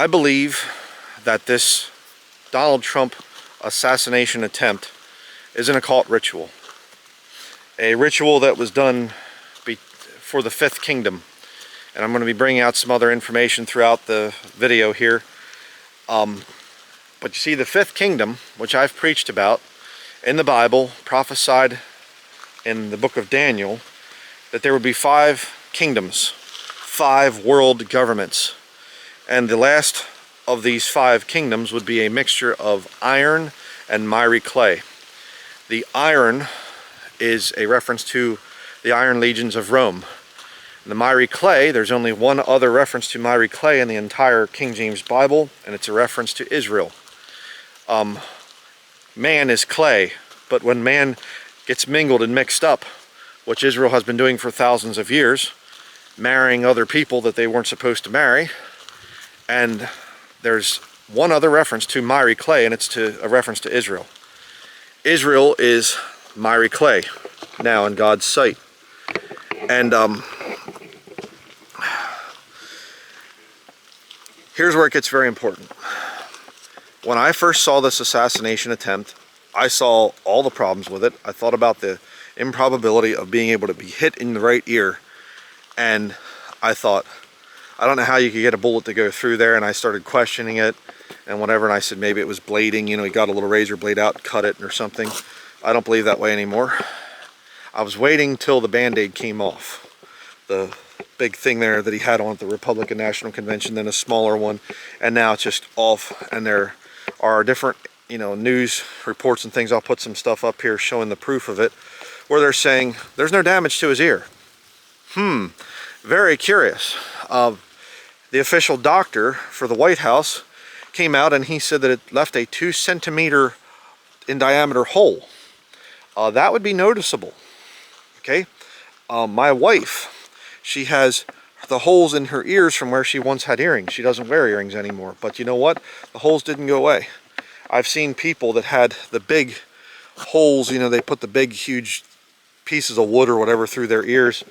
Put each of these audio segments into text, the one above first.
I believe that this Donald Trump assassination attempt is an occult ritual. A ritual that was done for the Fifth Kingdom. And I'm going to be bringing out some other information throughout the video here. But you see, the Fifth Kingdom, which I've preached about in the Bible, prophesied in the book of Daniel, that there would be 5 kingdoms, 5 world governments. And the last of these 5 kingdoms would be a mixture of iron and miry clay. The iron is a reference to the iron legions of Rome. The miry clay, there's only one other reference to miry clay in the entire King James Bible, and it's a reference to Israel. Man is clay, but when man gets mingled and mixed up, which Israel has been doing for thousands of years, marrying other people that they weren't supposed to marry, and there's one other reference to miry clay, and it's a reference to Israel. Israel is miry clay now in God's sight. And here's where it gets very important. When I first saw this assassination attempt, I saw all the problems with it. I thought about the improbability of being able to be hit in the right ear. And I thought, I don't know how you could get a bullet to go through there. And I started questioning it and whatever. And I said, maybe it was blading. You know, he got a little razor blade out and cut it or something. I don't believe that way anymore. I was waiting till the Band-Aid came off. The big thing there that he had on at the Republican National Convention, then a smaller one, and now it's just off. And there are different, you know, news reports and things. I'll put some stuff up here showing the proof of it, where they're saying there's no damage to his ear. Very curious. The official doctor for the White House came out and he said that it left a 2-centimeter in diameter hole. That would be noticeable. Okay, my wife, she has the holes in her ears from where she once had earrings. She doesn't wear earrings anymore, but you know what? The holes didn't go away. I've seen people that had the big holes, you know, they put the big huge pieces of wood or whatever through their ears,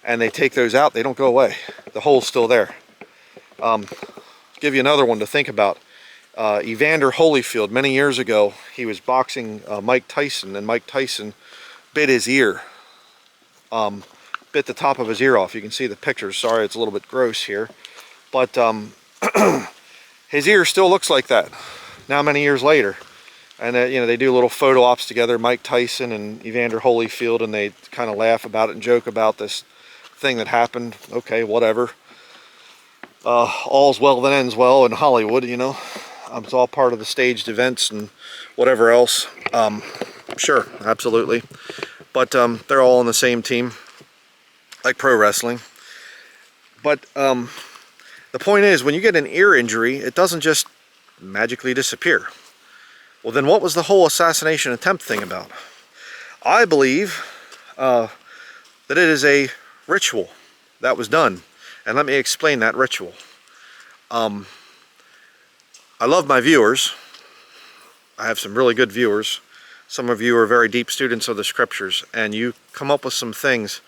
and they take those out, they don't go away. The hole's still there. Give you another one to think about. Evander Holyfield, many years ago, he was boxing Mike Tyson, and Mike Tyson bit his ear. Bit the top of his ear off. You can see the pictures. Sorry, it's a little bit gross here. But his ear still looks like that now many years later. And you know, they do little photo ops together, Mike Tyson and Evander Holyfield, and they kind of laugh about it and joke about this thing that happened. Okay, whatever. All's well that ends well in Hollywood, you know. It's all part of the staged events and whatever else. Sure, absolutely. But they're all on the same team, like pro wrestling. But the point is, when you get an ear injury, it doesn't just magically disappear. Well, then what was the whole assassination attempt thing about? I believe that it is a ritual that was done. And let me explain that ritual. I love my viewers. I have some really good viewers. Some of you are very deep students of the scriptures, and you come up with some things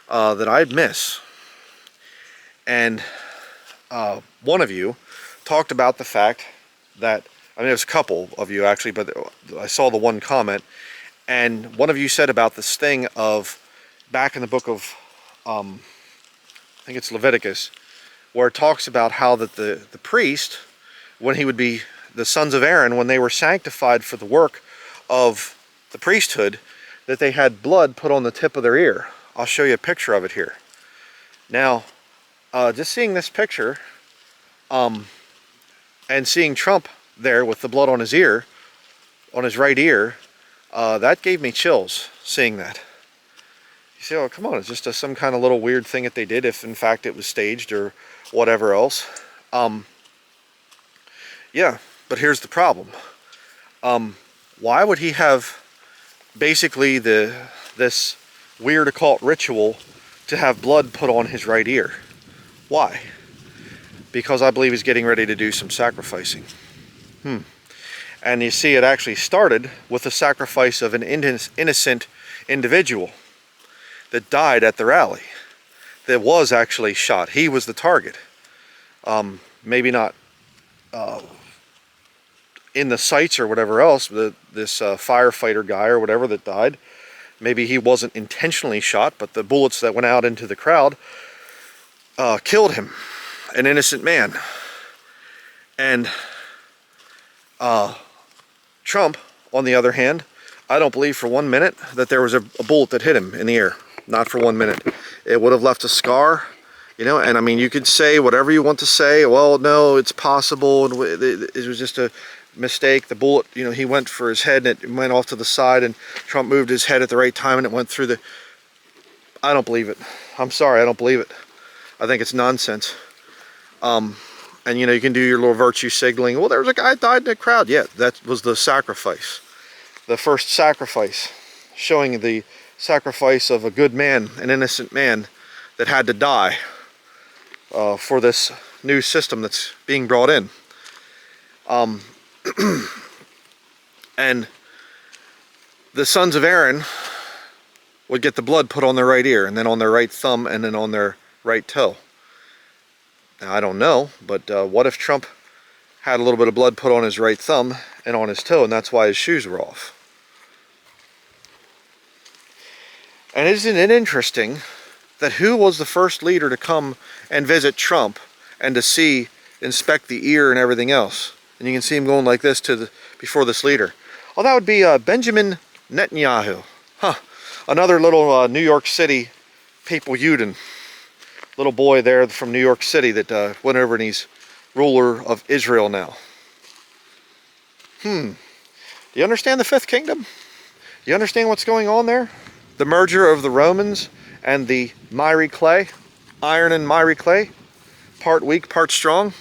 that I'd miss. And one of you talked about the fact that, I mean, there's a couple of you actually, but I saw the one comment, and one of you said about this thing of back in the book of, I think it's Leviticus, where it talks about how that the priest, when he would be the sons of Aaron, when they were sanctified for the work of the priesthood, that they had blood put on the tip of their ear. I'll show you a picture of it here. Now, just seeing this picture, and seeing Trump there with the blood on his ear, on his right ear, that gave me chills, seeing that. You say, oh, come on, it's just some kind of little weird thing that they did, if in fact it was staged or whatever else. Yeah, but here's the problem. Why would he have basically this weird occult ritual to have blood put on his right ear? Why? Because I believe he's getting ready to do some sacrificing. And you see, it actually started with the sacrifice of an innocent individual that died at the rally, that was actually shot. He was the target. Maybe not in the sights or whatever else, this firefighter guy or whatever that died, maybe he wasn't intentionally shot, but the bullets that went out into the crowd killed him, an innocent man. And Trump, on the other hand, I don't believe for 1 minute that there was a bullet that hit him in the air. Not for 1 minute. It would have left a scar, you know, and I mean, you could say whatever you want to say. Well, no, it's possible, and it was just a mistake. The bullet, you know, he went for his head and it went off to the side, and Trump moved his head at the right time and it went through the... I don't believe it. I'm sorry, I don't believe it. I think it's nonsense. And you know, you can do your little virtue signaling. Well, there was a guy died in the crowd. Yeah, that was the sacrifice. The first sacrifice, showing the sacrifice of a good man, an innocent man that had to die for this new system that's being brought in. And the sons of Aaron would get the blood put on their right ear, and then on their right thumb, and then on their right toe. Now, I don't know, but what if Trump had a little bit of blood put on his right thumb and on his toe, and that's why his shoes were off? And isn't it interesting that who was the first leader to come and visit Trump and to inspect the ear and everything else? And you can see him going like this before this leader. Oh, that would be Benjamin Netanyahu. Huh. Another little New York City papal-Yuden. Little boy there from New York City that went over and he's ruler of Israel now. Do you understand the Fifth Kingdom? Do you understand what's going on there? The merger of the Romans and the miry clay, iron and miry clay, part weak, part strong.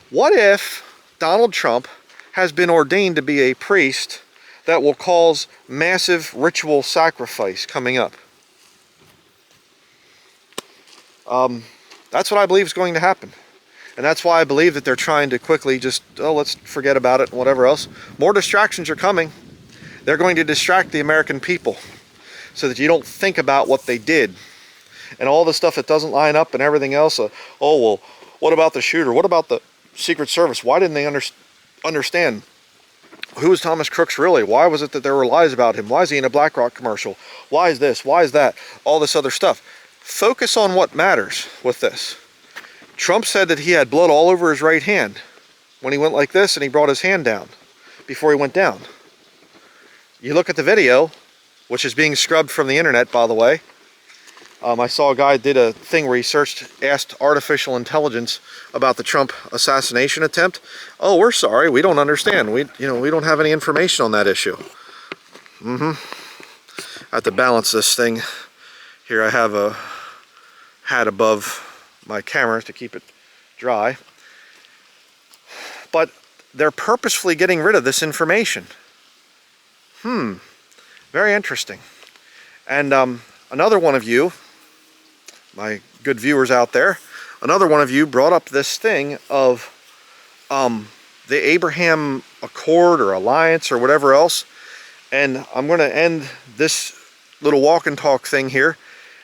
What if Donald Trump has been ordained to be a priest that will cause massive ritual sacrifice coming up? That's what I believe is going to happen. And that's why I believe that they're trying to quickly just, oh, let's forget about it and whatever else. More distractions are coming. They're going to distract the American people so that you don't think about what they did. And all the stuff that doesn't line up and everything else. Oh, well, what about the shooter? What about the Secret Service? Why didn't they understand? Who was Thomas Crooks really? Why was it that there were lies about him? Why is he in a BlackRock commercial? Why is this? Why is that? All this other stuff. Focus on what matters with this. Trump said that he had blood all over his right hand when he went like this and he brought his hand down before he went down. You look at the video, which is being scrubbed from the internet, by the way. I saw a guy did a thing where he asked artificial intelligence about the Trump assassination attempt. Oh, we're sorry, we don't understand. We don't have any information on that issue. I have to balance this thing. Here I have a hat above my camera to keep it dry. But they're purposefully getting rid of this information. Very interesting. And another one of you, my good viewers out there, another one of you brought up this thing of the Abraham Accord or Alliance or whatever else. And I'm going to end this little walk and talk thing here.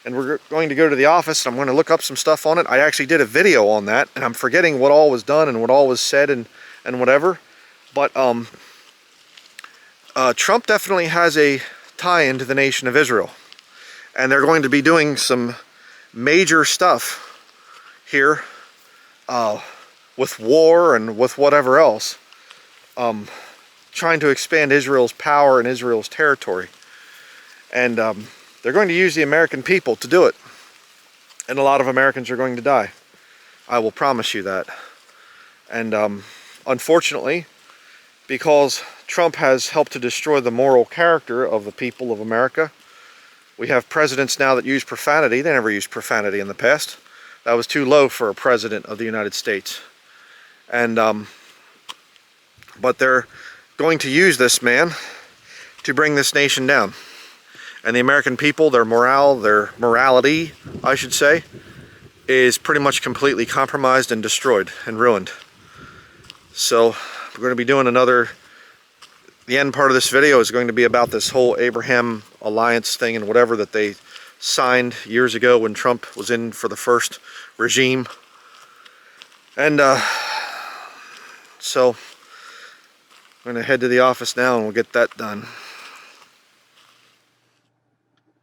And we're going to go to the office, and I'm going to look up some stuff on it. I actually did a video on that, and I'm forgetting what all was done and what all was said and whatever. But Trump definitely has a tie into the nation of Israel. And they're going to be doing some major stuff here with war and with whatever else. Trying to expand Israel's power and Israel's territory. And they're going to use the American people to do it. And a lot of Americans are going to die. I will promise you that. And unfortunately, because Trump has helped to destroy the moral character of the people of America, we have presidents now that use profanity. They never used profanity in the past. That was too low for a president of the United States. And but they're going to use this man to bring this nation down. And the American people, their morale, their morality, I should say, is pretty much completely compromised and destroyed and ruined. So we're going to be doing the end part of this video is going to be about this whole Abraham Alliance thing and whatever that they signed years ago when Trump was in for the first regime. And so I'm going to head to the office now and we'll get that done.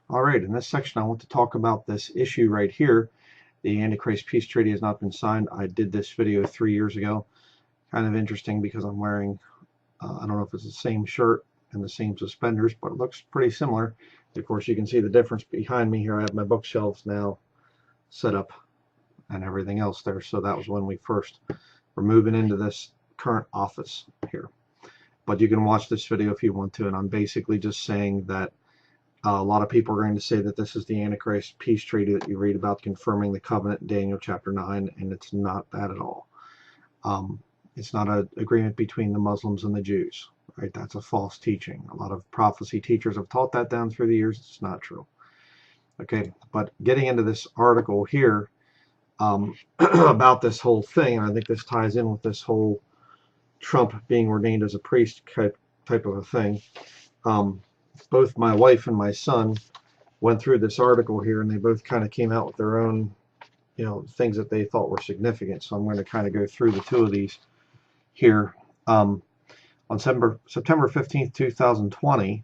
All right, in this section I want to talk about this issue right here. The Antichrist Peace Treaty has not been signed. I did this video 3 years ago. Kind of interesting because I'm wearing, I don't know if it's the same shirt and the same suspenders, but it looks pretty similar. Of course, you can see the difference behind me here. I have my bookshelves now set up and everything else there. So that was when we first were moving into this current office here. But you can watch this video if you want to, and I'm basically just saying that a lot of people are going to say that this is the Antichrist Peace Treaty that you read about confirming the covenant in Daniel chapter 9, and it's not that at all. It's not an agreement between the Muslims and the Jews, right? That's a false teaching. A lot of prophecy teachers have taught that down through the years. It's not true. Okay, but getting into this article here about this whole thing, and I think this ties in with this whole Trump being ordained as a priest type of a thing. Both my wife and my son went through this article here, and they both kind of came out with their own, things that they thought were significant. So I'm going to kind of go through the two of these here. On September 15th, 2020,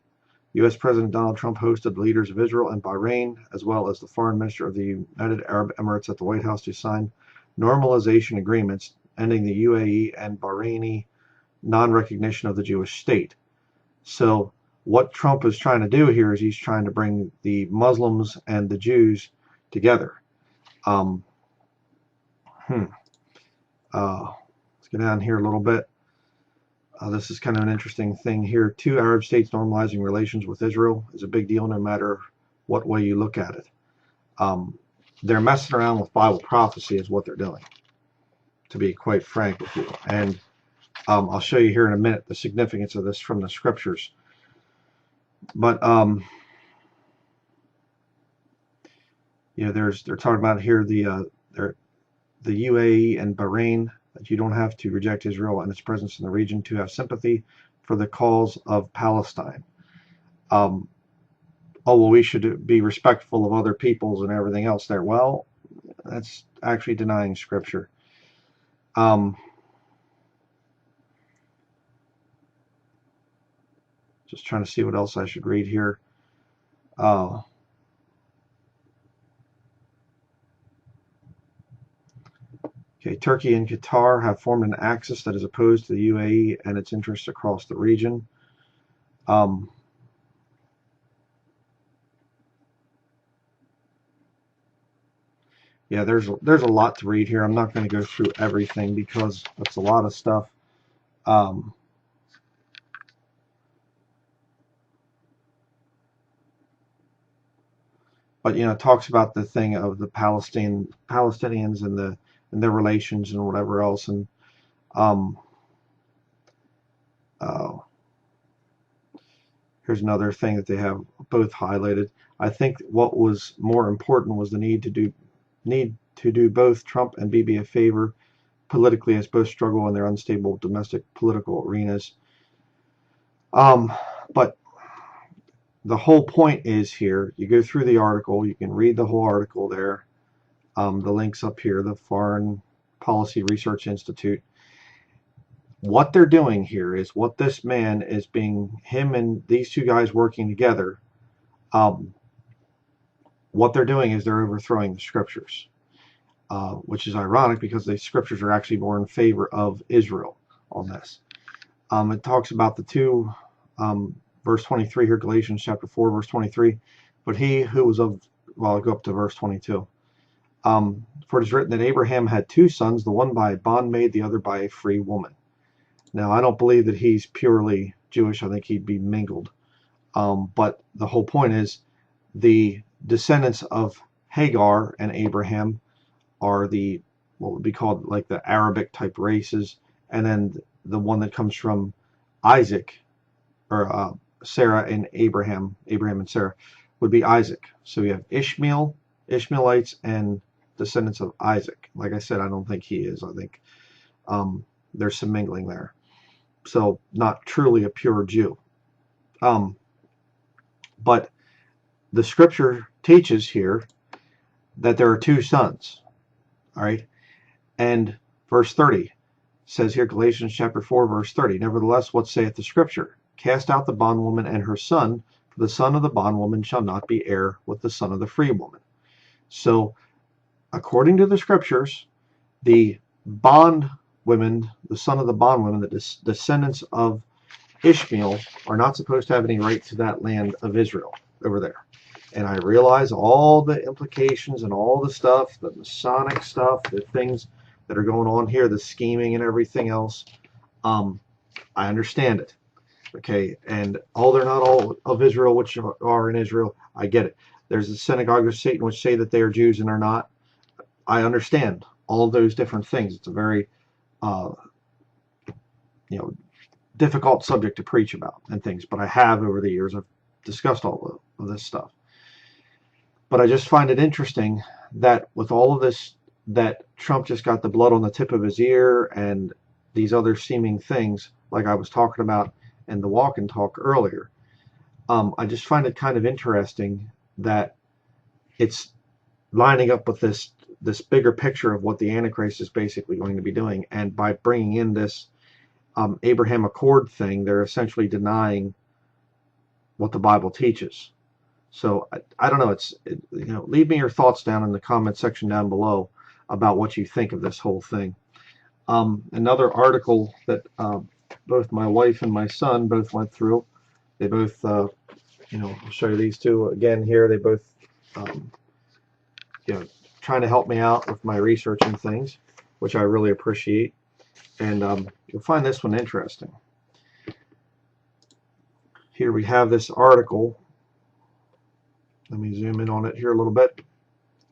U.S. President Donald Trump hosted the leaders of Israel and Bahrain, as well as the foreign minister of the United Arab Emirates at the White House to sign normalization agreements ending the UAE and Bahraini non-recognition of the Jewish state. So what Trump is trying to do here is he's trying to bring the Muslims and the Jews together. Let's get down here a little bit. This is kind of an interesting thing here. 2 Arab states normalizing relations with Israel is a big deal no matter what way you look at it. They're messing around with Bible prophecy is what they're doing, to be quite frank with you. And I'll show you here in a minute the significance of this from the scriptures. But they're talking about here the UAE and Bahrain, that you don't have to reject Israel and its presence in the region to have sympathy for the cause of Palestine. Oh, well, we should be respectful of other peoples and everything else there. Well, that's actually denying scripture. Just trying to see what else I should read here. Okay, Turkey and Qatar have formed an axis that is opposed to the UAE and its interests across the region. Yeah, there's a lot to read here. I'm not going to go through everything because that's a lot of stuff. But it talks about the thing of the Palestinians and their relations and whatever else. And here's another thing that they have both highlighted. I think what was more important was the need to do both Trump and Bibi a favor politically, as both struggle in their unstable domestic political arenas. But the whole point is here, you go through the article, you can read the whole article there. The link's up here, the Foreign Policy Research Institute. What they're doing here is what this man is him and these two guys working together, what they're doing is they're overthrowing the scriptures, which is ironic because the scriptures are actually more in favor of Israel on this. It talks about the two, verse 23 here, Galatians chapter 4, verse 23. But he who was of, well, I'll go up to verse 22. For it is written that Abraham had 2 sons, the one by a bondmaid, the other by a free woman. Now, I don't believe that he's purely Jewish. I think he'd be mingled. But the whole point is the descendants of Hagar and Abraham are what would be called like the Arabic type races. And then the one that comes from Isaac, or Sarah and Abraham and Sarah, would be Isaac. So we have Ishmaelites, and descendants of Isaac. Like I said, I don't think he is. I think there's some mingling there. So not truly a pure Jew. But the scripture teaches here that there are 2 sons. All right. And Verse 30 says here, Galatians chapter 4, verse 30, nevertheless, what saith the scripture? Cast out the bondwoman and her son, for the son of the bondwoman shall not be heir with the son of the free woman. So, according to the scriptures, the bondwomen, the son of the bondwomen, the descendants of Ishmael, are not supposed to have any right to that land of Israel over there. And I realize all the implications and all the stuff, the Masonic stuff, the things that are going on here, the scheming and everything else. I understand it. Okay, and they're not all of Israel, which are in Israel. I get it. There's the synagogue of Satan, which say that they are Jews and are not. I understand all of those different things. It's a very, difficult subject to preach about and things. But I have over the years. I've discussed all of this stuff. But I just find it interesting that with all of this, that Trump just got the blood on the tip of his ear and these other seeming things, like I was talking about in the walk and talk earlier. I just find it kind of interesting that it's lining up with this bigger picture of what the Antichrist is basically going to be doing. And by bringing in this Abraham Accord thing, they're essentially denying what the Bible teaches. So I don't know. Leave me your thoughts down in the comment section down below about what you think of this whole thing. Another article that both my wife and my son both went through. They both, I'll show you these two again here. They both, trying to help me out with my research and things, which I really appreciate. And you'll find this one interesting. Here we have this article. Let me zoom in on it here a little bit.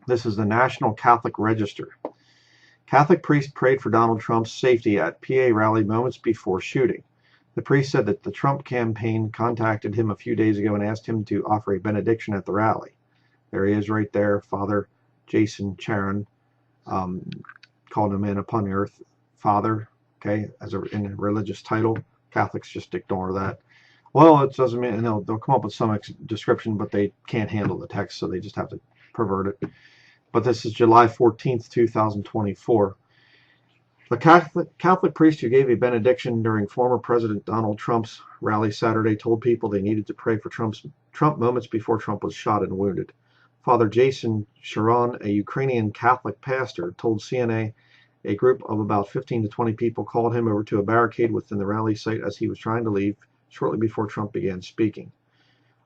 This is the National Catholic Register. Catholic priest prayed for Donald Trump's safety at PA rally moments before shooting. The priest said that the Trump campaign contacted him a few days ago and asked him to offer a benediction at the rally. There he is right there, Father Jason Charon, called him in upon the earth, Father, okay, in a religious title. Catholics just ignore that. Well, it doesn't mean, they'll come up with some description, but they can't handle the text, so they just have to pervert it. But this is July 14th, 2024. The Catholic priest who gave a benediction during former President Donald Trump's rally Saturday told people they needed to pray for Trump moments before Trump was shot and wounded. Father Jason Sharon, a Ukrainian Catholic pastor, told CNA a group of about 15 to 20 people called him over to a barricade within the rally site as he was trying to leave shortly before Trump began speaking.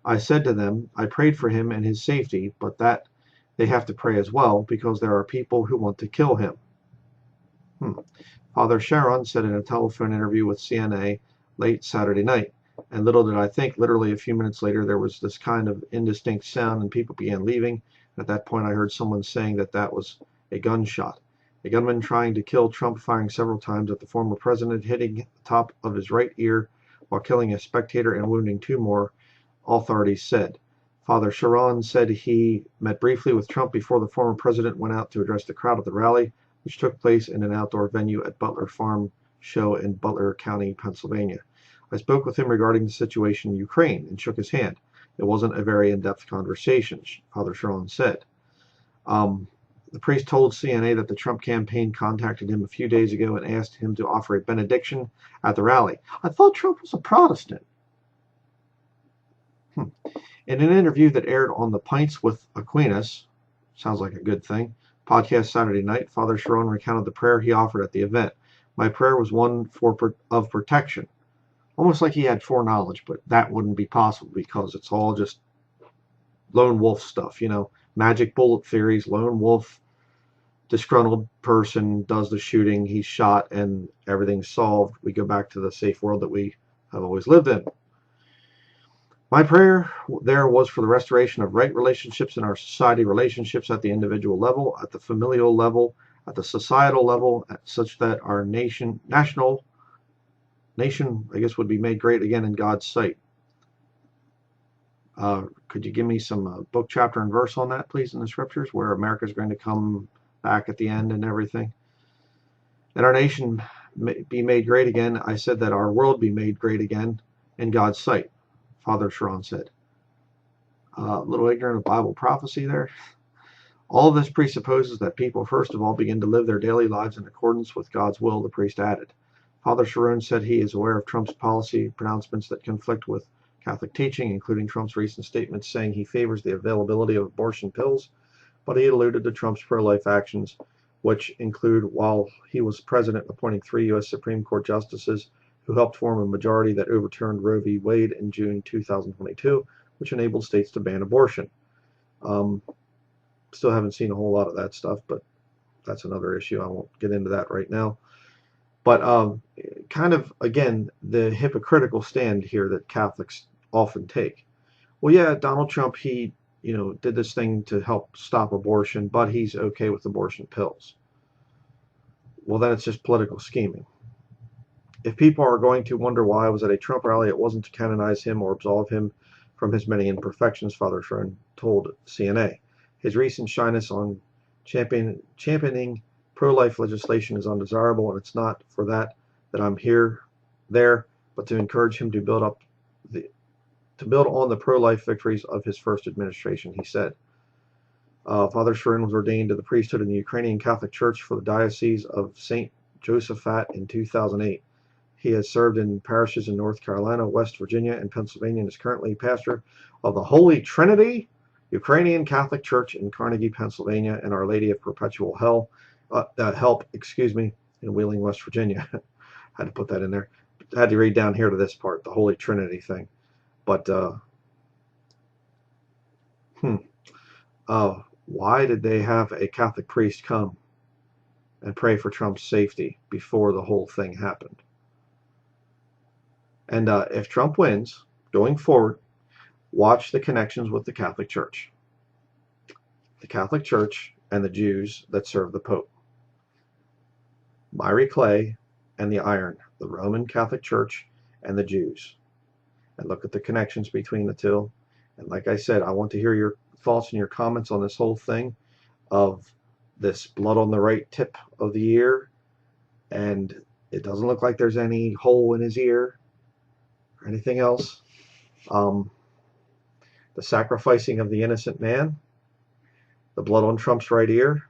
I said to them, I prayed for him and his safety, but that they have to pray as well because there are people who want to kill him. Father Sharon said in a telephone interview with CNA late Saturday night, and little did I think, literally a few minutes later, there was this kind of indistinct sound and people began leaving. At that point, I heard someone saying that was a gunshot. A gunman trying to kill Trump firing several times at the former president, hitting the top of his right ear while killing a spectator and wounding two more, authorities said. Father Sharon said he met briefly with Trump before the former president went out to address the crowd at the rally, which took place in an outdoor venue at Butler Farm Show in Butler County, Pennsylvania. I spoke with him regarding the situation in Ukraine and shook his hand. It wasn't a very in-depth conversation, Father Sharon said. The priest told CNA that the Trump campaign contacted him a few days ago and asked him to offer a benediction at the rally. I thought Trump was a Protestant. In an interview that aired on the Pints with Aquinas, sounds like a good thing, podcast Saturday night, Father Sharon recounted the prayer he offered at the event. My prayer was one of protection. Almost like he had foreknowledge, but that wouldn't be possible because it's all just lone wolf stuff, magic bullet theories, lone wolf, disgruntled person does the shooting, he's shot, and everything's solved. We go back to the safe world that we have always lived in. My prayer there was for the restoration of right relationships in our society, relationships at the individual level, at the familial level, at the societal level, such that our nation, I guess, would be made great again in God's sight. Could you give me some book, chapter, and verse on that, please, in the scriptures, where America is going to come back at the end and everything? And our nation be made great again. I said that our world be made great again in God's sight, Father Sharon said. A little ignorant of Bible prophecy there. All of this presupposes that people first of all begin to live their daily lives in accordance with God's will, the priest added. Father Sharon said he is aware of Trump's policy pronouncements that conflict with Catholic teaching, including Trump's recent statements saying he favors the availability of abortion pills, but he alluded to Trump's pro-life actions, which include, while he was president, appointing 3 U.S. Supreme Court justices who helped form a majority that overturned Roe v. Wade in June 2022, which enabled states to ban abortion. Still haven't seen a whole lot of that stuff, but that's another issue. I won't get into that right now. But kind of, again, the hypocritical stand here that Catholics often take. Well, yeah, Donald Trump, he did this thing to help stop abortion, but he's okay with abortion pills. Well, then it's just political scheming. If people are going to wonder why I was at a Trump rally, it wasn't to canonize him or absolve him from his many imperfections, Father Sharon told CNA. His recent shyness on championing pro-life legislation is undesirable, and it's not for that I'm there, but to encourage him to build on the pro-life victories of his first administration, he said. Father Sharon was ordained to the priesthood in the Ukrainian Catholic Church for the Diocese of St. Josaphat in 2008. He has served in parishes in North Carolina, West Virginia, and Pennsylvania, and is currently pastor of the Holy Trinity Ukrainian Catholic Church in Carnegie, Pennsylvania, and Our Lady of Perpetual Help, in Wheeling, West Virginia. Had to put that in there. Had to read down here to this part, the Holy Trinity thing. But why did they have a Catholic priest come and pray for Trump's safety before the whole thing happened? And if Trump wins, going forward, watch the connections with the Catholic Church. The Catholic Church and the Jews that serve the Pope. Myrie Clay and the Iron, the Roman Catholic Church and the Jews. And look at the connections between the two. And like I said, I want to hear your thoughts and your comments on this whole thing of this blood on the right tip of the ear. And it doesn't look like there's any hole in his ear or anything else. The sacrificing of the innocent man, the blood on Trump's right ear,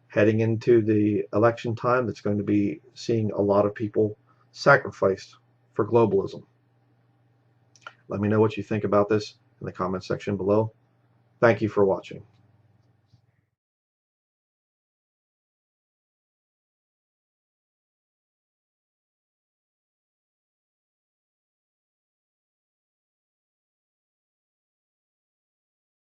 heading into the election time that's going to be seeing a lot of people sacrificed for globalism. Let me know what you think about this in the comment section below. Thank you for watching.